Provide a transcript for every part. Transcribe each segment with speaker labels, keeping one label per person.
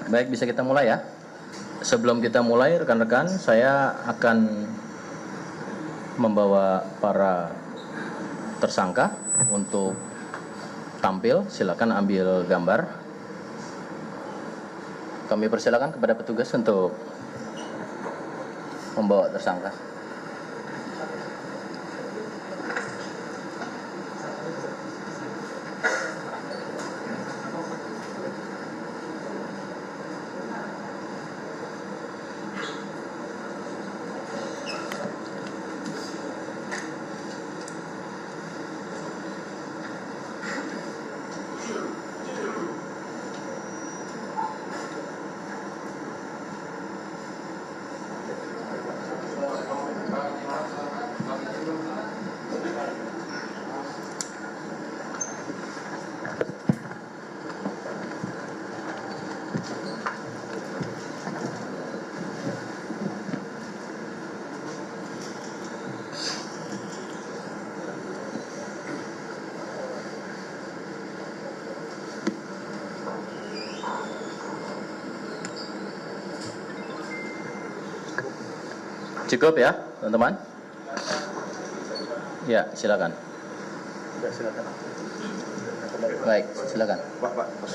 Speaker 1: Baik, bisa kita mulai ya. Sebelum kita mulai, rekan-rekan, saya akan membawa para tersangka untuk tampil. Silakan ambil gambar. Kami persilakan kepada petugas untuk membawa tersangka. Cukup ya, teman-teman? Ya, silakan.
Speaker 2: Ya, silakan.
Speaker 1: Baik, silakan.
Speaker 2: Pak, Mas.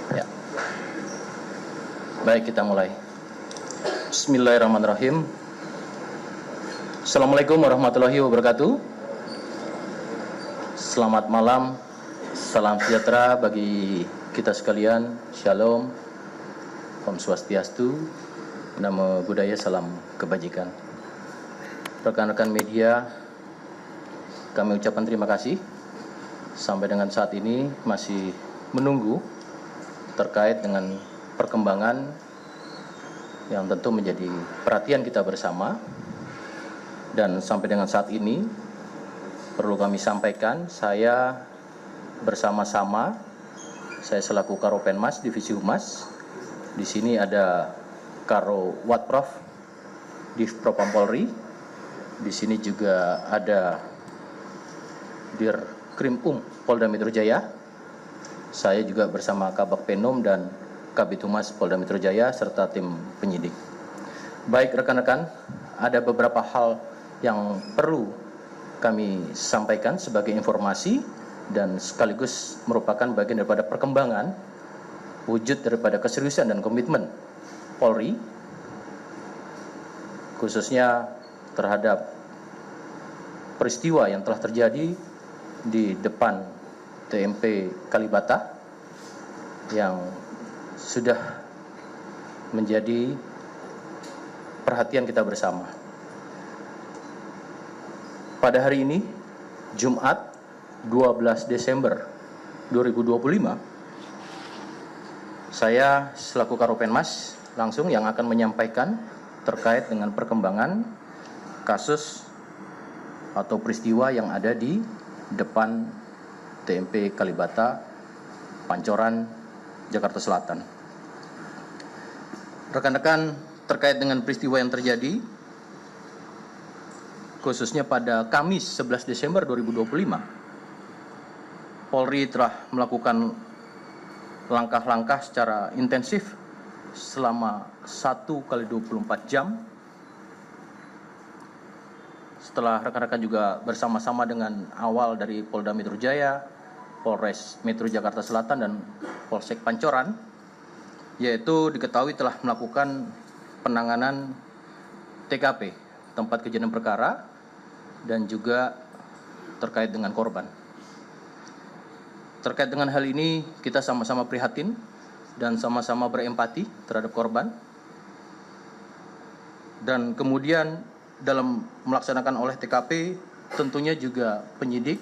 Speaker 1: Ya. Baik, kita mulai. Bismillahirrahmanirrahim. Assalamualaikum warahmatullahi wabarakatuh. Selamat malam, salam sejahtera bagi kita sekalian. Shalom, Om Swastiastu, Namo Buddhaya, salam kebajikan. Rekan-rekan media, kami ucapkan terima kasih. Sampai dengan saat ini masih menunggu terkait dengan perkembangan yang tentu menjadi perhatian kita bersama. Dan sampai dengan saat ini perlu kami sampaikan, saya bersama-sama, saya selaku Karo Penmas Divisi Humas. Di sini ada Karo Watprof Div Propam Polri. Di sini juga ada Dir Krim Polda Metro Jaya. Saya juga bersama Kabak Penom dan Kabid Humas Polda Metro Jaya serta tim penyidik. Baik rekan-rekan, ada beberapa hal yang perlu kami sampaikan sebagai informasi dan sekaligus merupakan bagian daripada perkembangan wujud daripada keseriusan dan komitmen Polri khususnya terhadap peristiwa yang telah terjadi di depan TMP Kalibata yang sudah menjadi perhatian kita bersama. Pada hari ini, Jumat 12 Desember 2025, saya selaku Karo Penmas langsung yang akan menyampaikan terkait dengan perkembangan kasus atau peristiwa yang ada di depan TMP Kalibata, Pancoran, Jakarta Selatan. Rekan-rekan, terkait dengan peristiwa yang terjadi khususnya pada Kamis 11 Desember 2025, Polri telah melakukan langkah-langkah secara intensif selama 1x24 jam. Setelah rekan-rekan juga bersama-sama dengan awal dari Polda Metro Jaya, Polres Metro Jakarta Selatan, dan Polsek Pancoran, yaitu diketahui telah melakukan penanganan TKP, tempat kejadian perkara, dan juga terkait dengan korban. Terkait dengan hal ini, kita sama-sama prihatin dan sama-sama berempati terhadap korban. Dan kemudian dalam melaksanakan oleh TKP, tentunya juga penyidik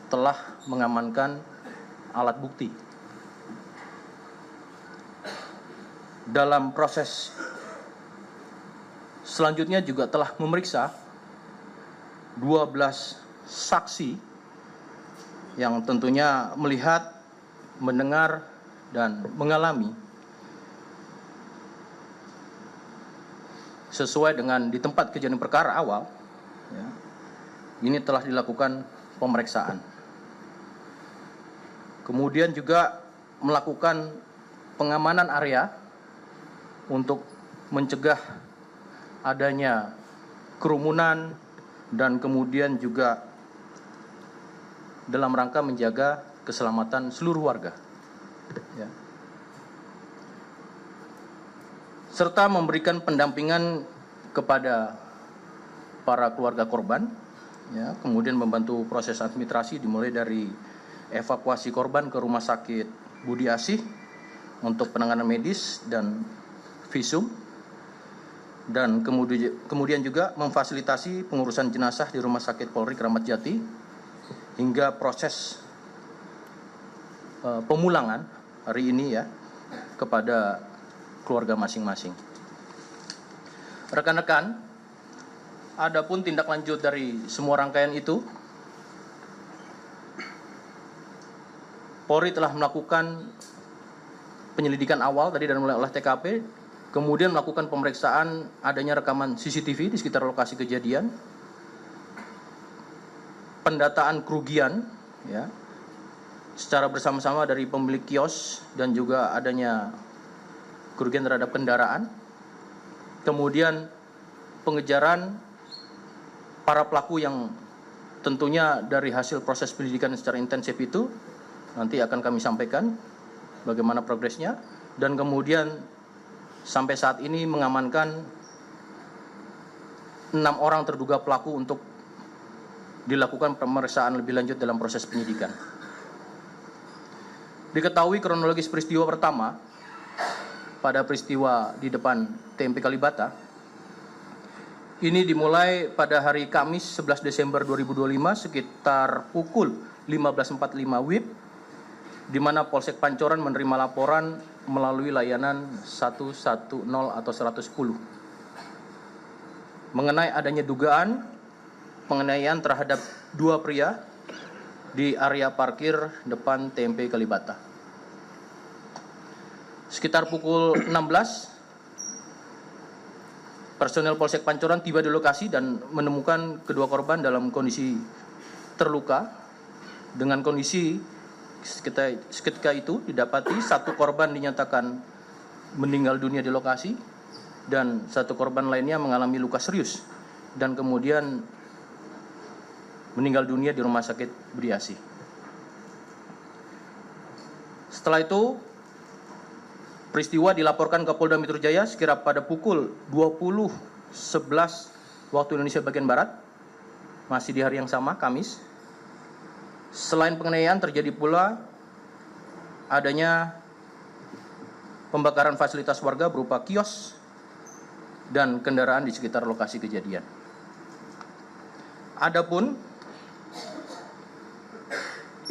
Speaker 1: telah mengamankan alat bukti. Dalam proses selanjutnya juga telah memeriksa 12 saksi yang tentunya melihat, mendengar, dan mengalami sesuai dengan di tempat kejadian perkara awal, ya, ini telah dilakukan pemeriksaan. Kemudian juga melakukan pengamanan area untuk mencegah adanya kerumunan dan kemudian juga dalam rangka menjaga keselamatan seluruh warga, ya. Serta memberikan pendampingan kepada para keluarga korban, ya, kemudian membantu proses administrasi dimulai dari evakuasi korban ke Rumah Sakit Budi Asih untuk penanganan medis dan visum, dan kemudian juga memfasilitasi pengurusan jenazah di Rumah Sakit Polri Kramat Jati hingga proses pemulangan hari ini, ya, kepada keluarga masing-masing. Rekan-rekan, adapun tindak lanjut dari semua rangkaian itu, Polri telah melakukan penyelidikan awal tadi dan mulai olah TKP, kemudian melakukan pemeriksaan adanya rekaman CCTV di sekitar lokasi kejadian, pendataan kerugian, ya, secara bersama-sama dari pemilik kios dan juga adanya kerugian terhadap kendaraan, kemudian pengejaran para pelaku yang tentunya dari hasil proses penyidikan secara intensif itu nanti akan kami sampaikan bagaimana progresnya, dan kemudian sampai saat ini mengamankan 6 orang terduga pelaku untuk dilakukan pemeriksaan lebih lanjut dalam proses penyidikan. Diketahui kronologis peristiwa pertama pada peristiwa di depan TMP Kalibata ini dimulai pada hari Kamis 11 Desember 2025 sekitar pukul 15.45 WIB, di mana Polsek Pancoran menerima laporan melalui layanan 110 atau 110 mengenai adanya dugaan penganiayaan terhadap 2 pria di area parkir depan TMP Kalibata. Sekitar pukul 16, personel Polsek Pancoran tiba di lokasi dan menemukan kedua korban dalam kondisi terluka. Dengan kondisi seketika itu didapati 1 korban dinyatakan meninggal dunia di lokasi dan 1 korban lainnya mengalami luka serius dan kemudian meninggal dunia di Rumah Sakit Budi Asih. Setelah itu peristiwa dilaporkan ke Polda Metro Jaya sekira pada pukul 20.11 waktu Indonesia bagian Barat, masih di hari yang sama, Kamis. Selain penganiayaan terjadi pula adanya pembakaran fasilitas warga berupa kios dan kendaraan di sekitar lokasi kejadian. Adapun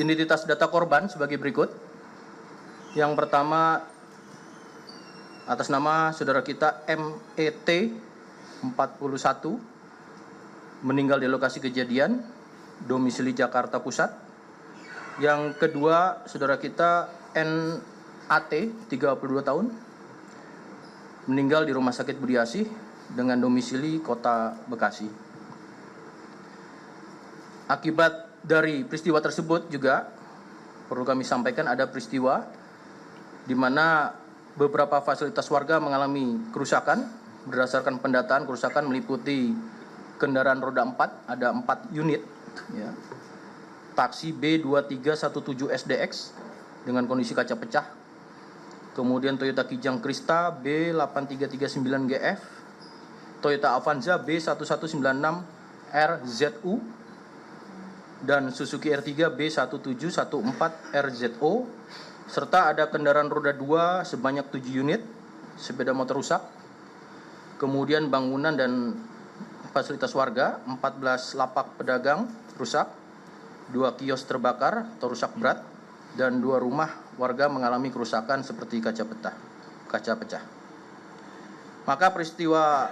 Speaker 1: identitas data korban sebagai berikut. Yang pertama, atas nama saudara kita MET 41 meninggal di lokasi kejadian, domisili Jakarta Pusat. Yang kedua, saudara kita NAT 32 tahun meninggal di Rumah Sakit Budi Asih dengan domisili Kota Bekasi. Akibat dari peristiwa tersebut juga perlu kami sampaikan ada peristiwa di mana beberapa fasilitas warga mengalami kerusakan. Berdasarkan pendataan, kerusakan meliputi kendaraan roda 4, ada 4 unit, ya. Taksi B2317 SDX dengan kondisi kaca pecah. Kemudian Toyota Kijang Krista B8339 GF, Toyota Avanza B1196 RZU, dan Suzuki R3 B1714 RZO, serta ada kendaraan roda 2 sebanyak 7 unit, sepeda motor rusak, kemudian bangunan dan fasilitas warga, 14 lapak pedagang rusak, 2 kios terbakar atau rusak berat, dan 2 rumah warga mengalami kerusakan seperti kaca pecah. Maka peristiwa